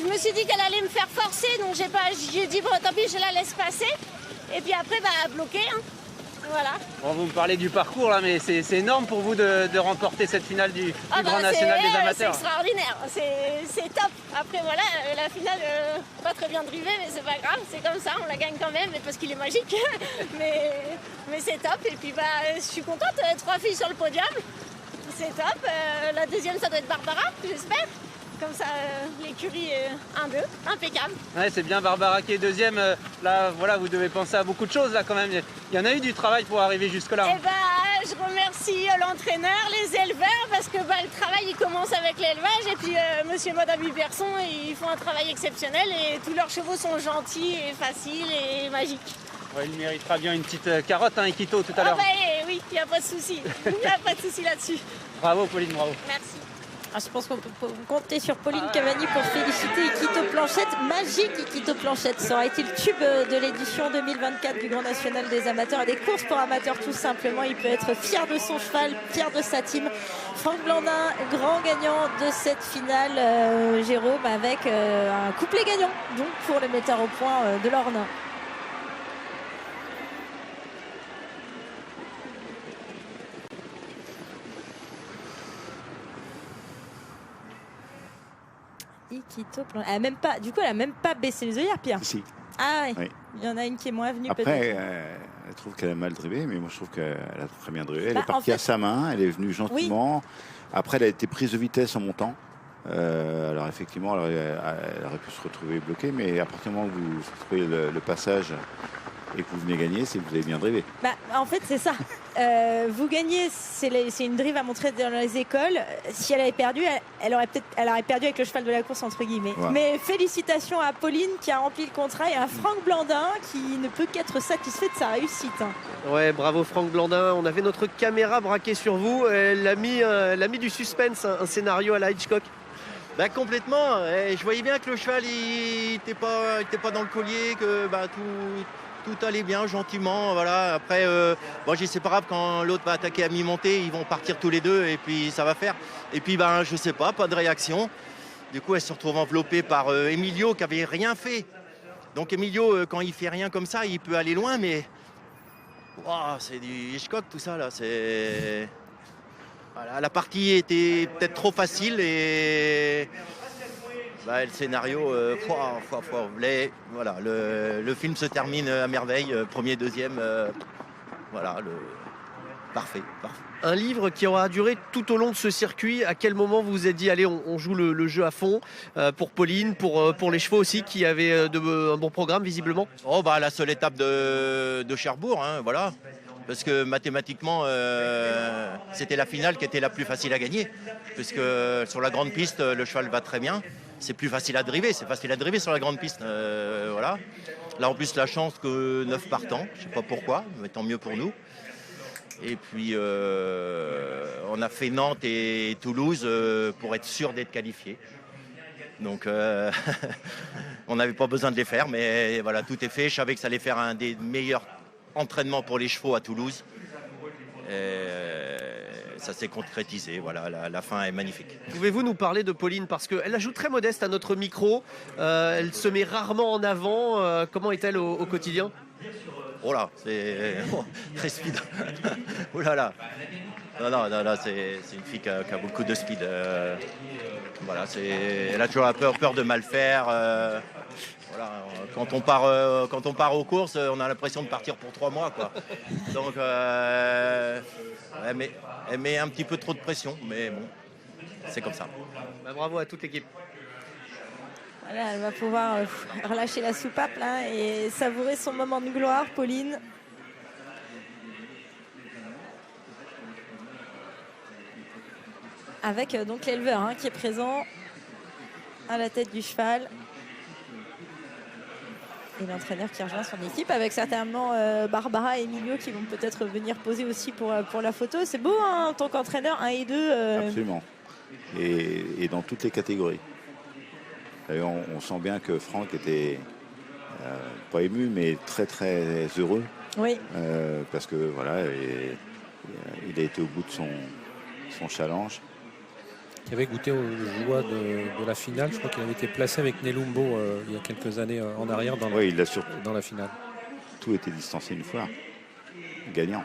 Je me suis dit qu'elle allait me faire forcer, donc j'ai dit bon tant pis, je la laisse passer. Et puis après, bloquer. Hein. Voilà. Bon, vous me parlez du parcours là, mais c'est énorme pour vous de remporter cette finale du Grand National des Amateurs. C'est extraordinaire, c'est top. Après voilà, la finale, pas très bien drivée, mais c'est pas grave, c'est comme ça, on la gagne quand même, parce qu'il est magique. mais c'est top. Et puis je suis contente, 3 filles sur le podium, c'est top. La deuxième, ça doit être Barbara, j'espère. Comme ça, l'écurie 1-2, impeccable. Ouais, c'est bien Barbara qui est deuxième. Là, voilà, vous devez penser à beaucoup de choses là quand même. Il y en a eu du travail pour arriver jusque-là. Eh je remercie l'entraîneur, les éleveurs, parce que le travail il commence avec l'élevage. Et puis monsieur et madame Huberson, ils font un travail exceptionnel et tous leurs chevaux sont gentils et faciles et magiques. Ouais, il méritera bien une petite carotte, hein, Iquito, tout à l'heure. Oui, il n'y a pas de souci. Il n'y a pas de souci là-dessus. Bravo Pauline, bravo. Merci. Je pense qu'on peut compter sur Pauline Cavani pour féliciter Iquito Planchette. Magique Iquito Planchette. Ça aura été le tube de l'édition 2024 du Grand National des Amateurs et des courses pour amateurs tout simplement. Il peut être fier de son cheval, fier de sa team. Franck Blandin, grand gagnant de cette finale. Jérôme avec un couplet gagnant donc pour le metteur au point de l'Orne. Iquito Planchette. Elle a même pas baissé les œillères, Pierre. Si. Ah oui. Il y en a une qui est moins venue Après, peut-être. elle trouve qu'elle a mal drivé, mais moi je trouve qu'elle a très bien drivé. Elle est partie à sa main, elle est venue gentiment. Oui. Après, elle a été prise de vitesse en montant. Alors effectivement, elle aurait pu se retrouver bloquée, mais à partir du moment où vous trouvez le passage et que vous venez gagner, c'est que vous avez bien drivé. En fait, c'est ça. Vous gagnez, c'est une drive à montrer dans les écoles. Si elle avait perdu, elle aurait perdu avec le cheval de la course, entre guillemets. Ouais. Mais félicitations à Pauline qui a rempli le contrat et à Franck Blandin qui ne peut qu'être satisfait de sa réussite. Ouais, bravo Franck Blandin. On avait notre caméra braquée sur vous. Elle a mis du suspense, un scénario à la Hitchcock. Complètement. Je voyais bien que le cheval il était pas dans le collier, que tout allait bien, gentiment. Voilà. Après, c'est pas grave, quand l'autre va attaquer à mi-montée, ils vont partir tous les deux et puis ça va faire. Et puis, je sais pas de réaction. Du coup, elle se retrouve enveloppée par Emilio qui avait rien fait. Donc, Emilio, quand il fait rien comme ça, il peut aller loin, mais c'est du Hitchcock tout ça, là. Voilà, la partie était peut-être trop facile et. Le scénario, voilà, le film se termine à merveille, premier, deuxième, parfait. Un livre qui aura duré tout au long de ce circuit. À quel moment vous vous êtes dit, allez, on joue le jeu à fond pour Pauline, pour les chevaux aussi qui avaient un bon programme visiblement? La seule étape de Cherbourg, hein, voilà. Parce que mathématiquement, c'était la finale qui était la plus facile à gagner. Puisque sur la grande piste, le cheval va très bien. C'est plus facile à driver. C'est facile à driver sur la grande piste. Voilà. Là, en plus, la chance que 9 partants. Je ne sais pas pourquoi, mais tant mieux pour nous. Et puis, on a fait Nantes et Toulouse pour être sûr d'être qualifiés. Donc, on n'avait pas besoin de les faire. Mais voilà, tout est fait. Je savais que ça allait faire un des meilleurs entraînements pour les chevaux à Toulouse. Ça s'est concrétisé, voilà, la fin est magnifique. Pouvez-vous nous parler de Pauline, parce qu'elle la joue très modeste à notre micro, elle se met rarement en avant, comment est-elle au quotidien? Oh là, c'est très speed. Oh là là. Non, c'est une fille qui a beaucoup de speed. Voilà, elle a toujours peur de mal faire. Voilà, quand on part aux courses, on a l'impression de partir pour 3 mois, quoi. Donc, elle met un petit peu trop de pression, mais bon, c'est comme ça. Bravo à toute l'équipe. Voilà, elle va pouvoir relâcher la soupape là et savourer son moment de gloire, Pauline. Avec donc l'éleveur qui est présent à la tête du cheval. Et l'entraîneur qui rejoint son équipe avec certainement Barbara et Emilio qui vont peut-être venir poser aussi pour la photo. C'est beau en tant qu'entraîneur, 1 et 2. Absolument. Et dans toutes les catégories. D'ailleurs, on sent bien que Franck était pas ému, mais très très heureux. Oui. Parce que voilà, il a été au bout de son challenge. qui avait goûté aux joies de la finale. Je crois qu'il avait été placé avec Nelumbo il y a quelques années en arrière dans la finale. Tout était distancé une fois, gagnant,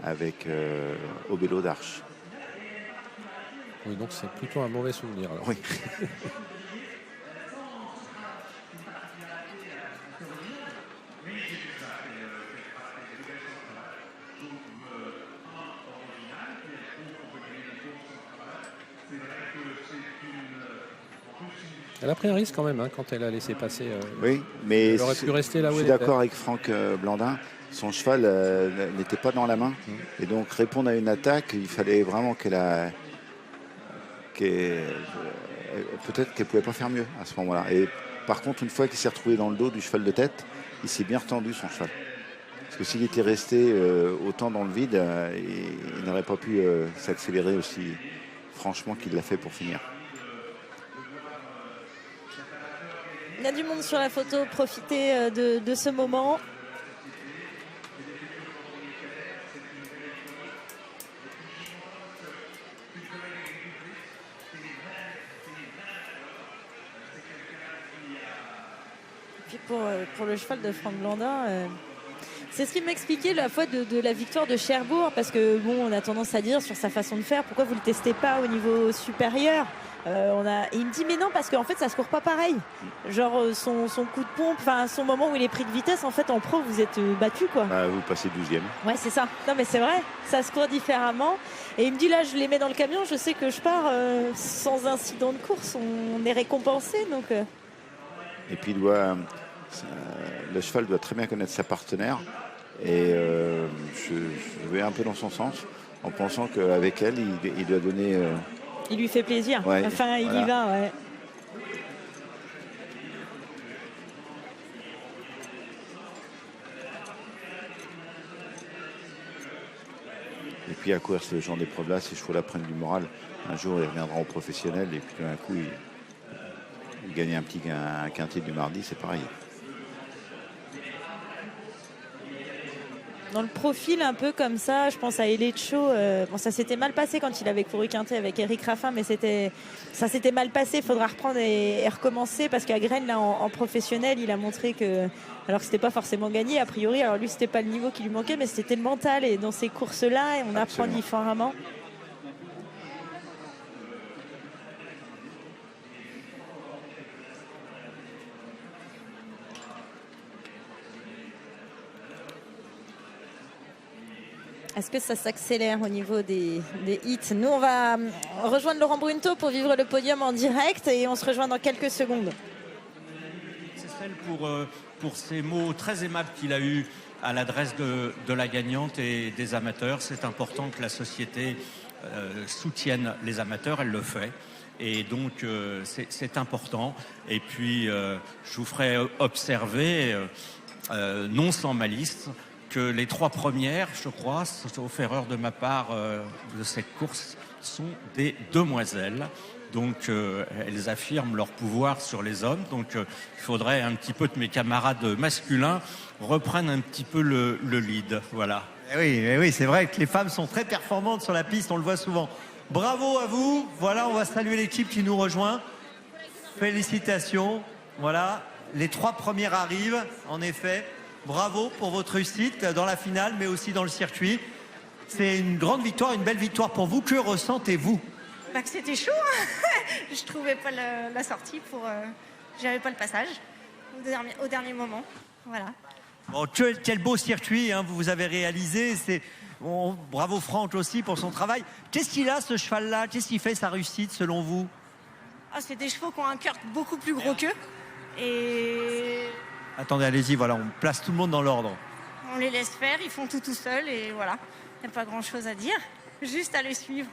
avec Obelo d'Arche. Oui, donc c'est plutôt un mauvais souvenir. Alors. Oui. Elle a pris un risque quand même quand elle a laissé passer. Oui, mais elle aurait pu rester là où elle était. Je suis d'accord avec Franck Blandin. Son cheval n'était pas dans la main. Et donc répondre à une attaque, il fallait vraiment peut-être qu'elle ne pouvait pas faire mieux à ce moment-là. Et par contre, une fois qu'il s'est retrouvé dans le dos du cheval de tête, il s'est bien retendu son cheval. Parce que s'il était resté autant dans le vide, il n'aurait pas pu s'accélérer aussi franchement qu'il l'a fait pour finir. Il y a du monde sur la photo, profitez de ce moment. Et puis pour le cheval de Franck Blandin, c'est ce qu'il m'expliquait la fois de la victoire de Cherbourg, parce que bon, on a tendance à dire sur sa façon de faire, pourquoi vous le testez pas au niveau supérieur? Et il me dit mais non, parce qu'en fait ça se court pas pareil. Genre son coup de pompe, enfin son moment où il est pris de vitesse, en fait en pro vous êtes battu quoi. Vous passez 12e. Ouais, c'est ça. Non mais c'est vrai, ça se court différemment. Et il me dit là je les mets dans le camion, je sais que je pars sans incident de course, on est récompensé donc. Et puis le cheval doit très bien connaître sa partenaire. Et je vais un peu dans son sens en pensant qu'avec elle il doit donner. Il lui fait plaisir. Ouais, enfin, il voilà. y va, ouais. Et puis à courir ce genre d'épreuve-là, ces chevaux-là prennent du moral. Un jour, il reviendra au professionnel et puis d'un coup, il gagne un quintet du mardi, c'est pareil. Dans le profil un peu comme ça, je pense à Elecho. Bon, ça s'était mal passé quand il avait couru quintet avec Eric Raffin, mais ça s'était mal passé. Il faudra reprendre et recommencer parce qu'à Graines, là, en professionnel, il a montré que, alors que c'était pas forcément gagné a priori. Alors lui, c'était pas le niveau qui lui manquait, mais c'était le mental. Et dans ces courses-là, on apprend différemment. Est-ce que ça s'accélère au niveau des hits? Nous, on va rejoindre Laurent Brunto pour vivre le podium en direct et on se rejoint dans quelques secondes. C'est celle pour ces mots très aimables qu'il a eus à l'adresse de la gagnante et des amateurs. C'est important que la société soutienne les amateurs, elle le fait. Et donc, c'est important. Et puis, je vous ferai observer, non sans malice, que les trois premières, je crois, sauf erreur de ma part de cette course, sont des demoiselles. Donc elles affirment leur pouvoir sur les hommes. Donc il faudrait un petit peu que mes camarades masculins reprennent un petit peu le lead. Voilà. Eh oui, c'est vrai que les femmes sont très performantes sur la piste, on le voit souvent. Bravo à vous. Voilà, on va saluer l'équipe qui nous rejoint. Félicitations. Voilà, les trois premières arrivent, en effet. Bravo pour votre réussite dans la finale, mais aussi dans le circuit. C'est une grande victoire, une belle victoire pour vous. Que ressentez-vous? Que c'était chaud. Je trouvais pas la sortie j'avais pas le passage au dernier moment. Voilà. Bon, quel beau circuit vous avez réalisé. Bravo Franck aussi pour son travail. Qu'est-ce qu'il a ce cheval-là? Qu'est-ce qui fait sa réussite selon vous? C'est des chevaux qui ont un cœur beaucoup plus gros qu'eux. Et attendez, allez-y, voilà, on place tout le monde dans l'ordre. on les laisse faire, ils font tout seuls et voilà. Il n'y a pas grand-chose à dire, juste à les suivre.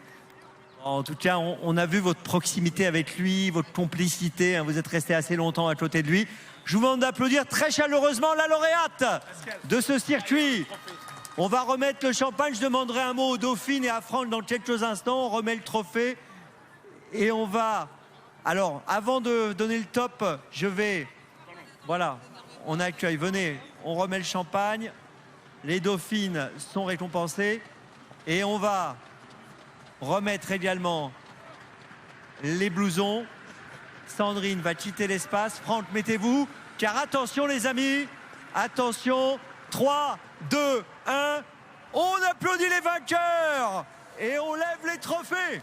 En tout cas, on a vu votre proximité avec lui, votre complicité. Vous êtes resté assez longtemps à côté de lui. Je vous demande d'applaudir très chaleureusement la lauréate de ce circuit. On va remettre le champagne. Je demanderai un mot aux Dauphines et à Franck dans quelques instants. On remet le trophée et on va... Alors, avant de donner le top, je vais... Voilà, on accueille. Venez, on remet le champagne. Les Dauphines sont récompensées. Et on va remettre également les blousons. Sandrine va quitter l'espace. Franck, mettez-vous. Car attention les amis, attention. 3, 2, 1. On applaudit les vainqueurs et on lève les trophées.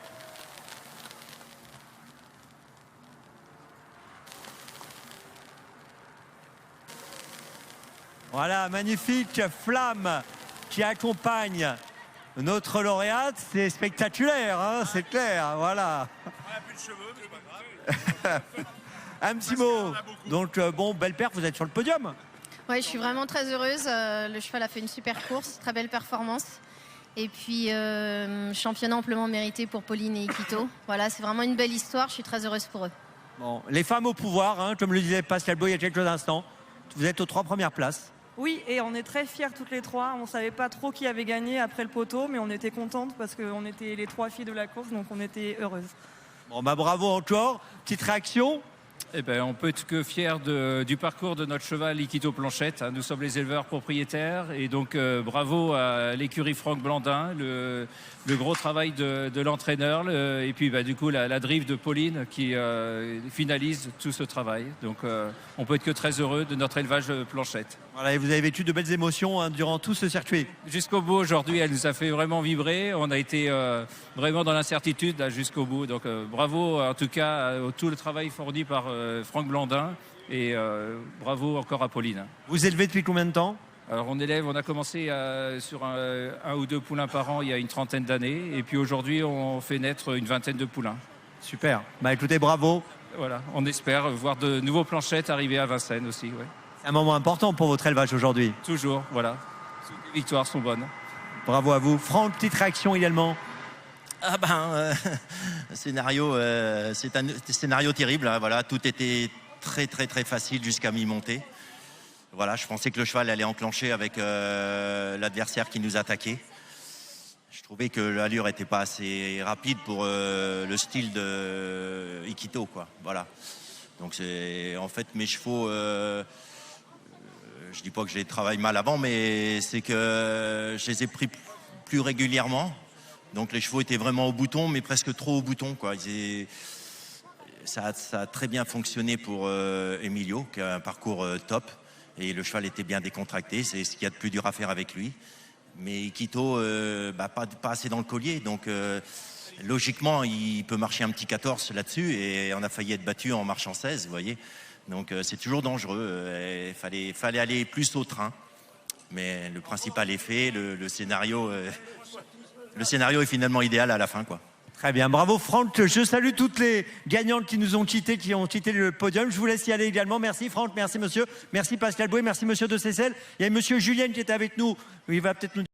Voilà, magnifique flamme qui accompagne notre lauréate. C'est spectaculaire, hein, c'est clair, voilà. On n'a plus de cheveux, mais c'est pas grave. Un petit mot. Donc, bon, belle perte, vous êtes sur le podium. Oui, je suis vraiment très heureuse. Le cheval a fait une super course, très belle performance. Et puis, championat amplement mérité pour Pauline et Iquito. Voilà, c'est vraiment une belle histoire. Je suis très heureuse pour eux. Bon, les femmes au pouvoir, hein, comme le disait Pascal Beau il y a quelques instants. Vous êtes aux 3 premières places. Oui, et on est très fiers toutes les 3. On ne savait pas trop qui avait gagné après le poteau, mais on était contentes parce qu'on était les 3 filles de la course, donc on était heureuses. Bon, bah bravo encore. Petite réaction? Eh ben, on peut être que fier du parcours de notre cheval Iquito Planchette. Nous sommes les éleveurs propriétaires et donc bravo à l'écurie Franck Blandin, le gros travail de l'entraîneur et puis du coup la drive de Pauline qui finalise tout ce travail. Donc on peut être que très heureux de notre élevage Planchette. Voilà, et vous avez vécu de belles émotions hein, durant tout ce circuit. Jusqu'au bout aujourd'hui, elle nous a fait vraiment vibrer. On a été vraiment dans l'incertitude jusqu'au bout. Donc bravo en tout cas à tout le travail fourni par Franck Blandin et bravo encore à Pauline. Vous élevez depuis combien de temps? Alors on a commencé sur un ou 2 poulains par an il y a une trentaine d'années et puis aujourd'hui on fait naître une vingtaine de poulains. Super, bah écoutez, bravo. Voilà, on espère voir de nouveaux Planchettes arriver à Vincennes aussi. Ouais. C'est un moment important pour votre élevage aujourd'hui. Toujours, voilà. Toutes les victoires sont bonnes. Bravo à vous. Franck, petite réaction également. Ah scénario, c'est un scénario terrible. Hein, voilà, tout était très facile jusqu'à mi-montée. Voilà, je pensais que le cheval allait enclencher avec l'adversaire qui nous attaquait. Je trouvais que l'allure n'était pas assez rapide pour le style de Iquito, quoi. Voilà. Donc c'est en fait mes chevaux. Je dis pas que je les travaille mal avant, mais c'est que je les ai pris plus régulièrement. Donc les chevaux étaient vraiment au bouton, mais presque trop au bouton, quoi. Ça a très bien fonctionné pour Emilio, qui a un parcours top. Et le cheval était bien décontracté, c'est ce qu'il y a de plus dur à faire avec lui. Mais Iquito, pas assez dans le collier. Donc logiquement, il peut marcher un petit 14 là-dessus. Et on a failli être battu en marchant 16, vous voyez. Donc c'est toujours dangereux. Il fallait aller plus au train. Mais le principal est fait. Le scénario est finalement idéal à la fin, quoi. Très bien, bravo Franck. Je salue toutes les gagnantes qui nous ont quittés, qui ont quitté le podium. Je vous laisse y aller également. Merci Franck, merci monsieur. Merci Pascal Bouet, merci monsieur de Seyssel. Il y a monsieur Julien qui était avec nous. Il va peut-être nous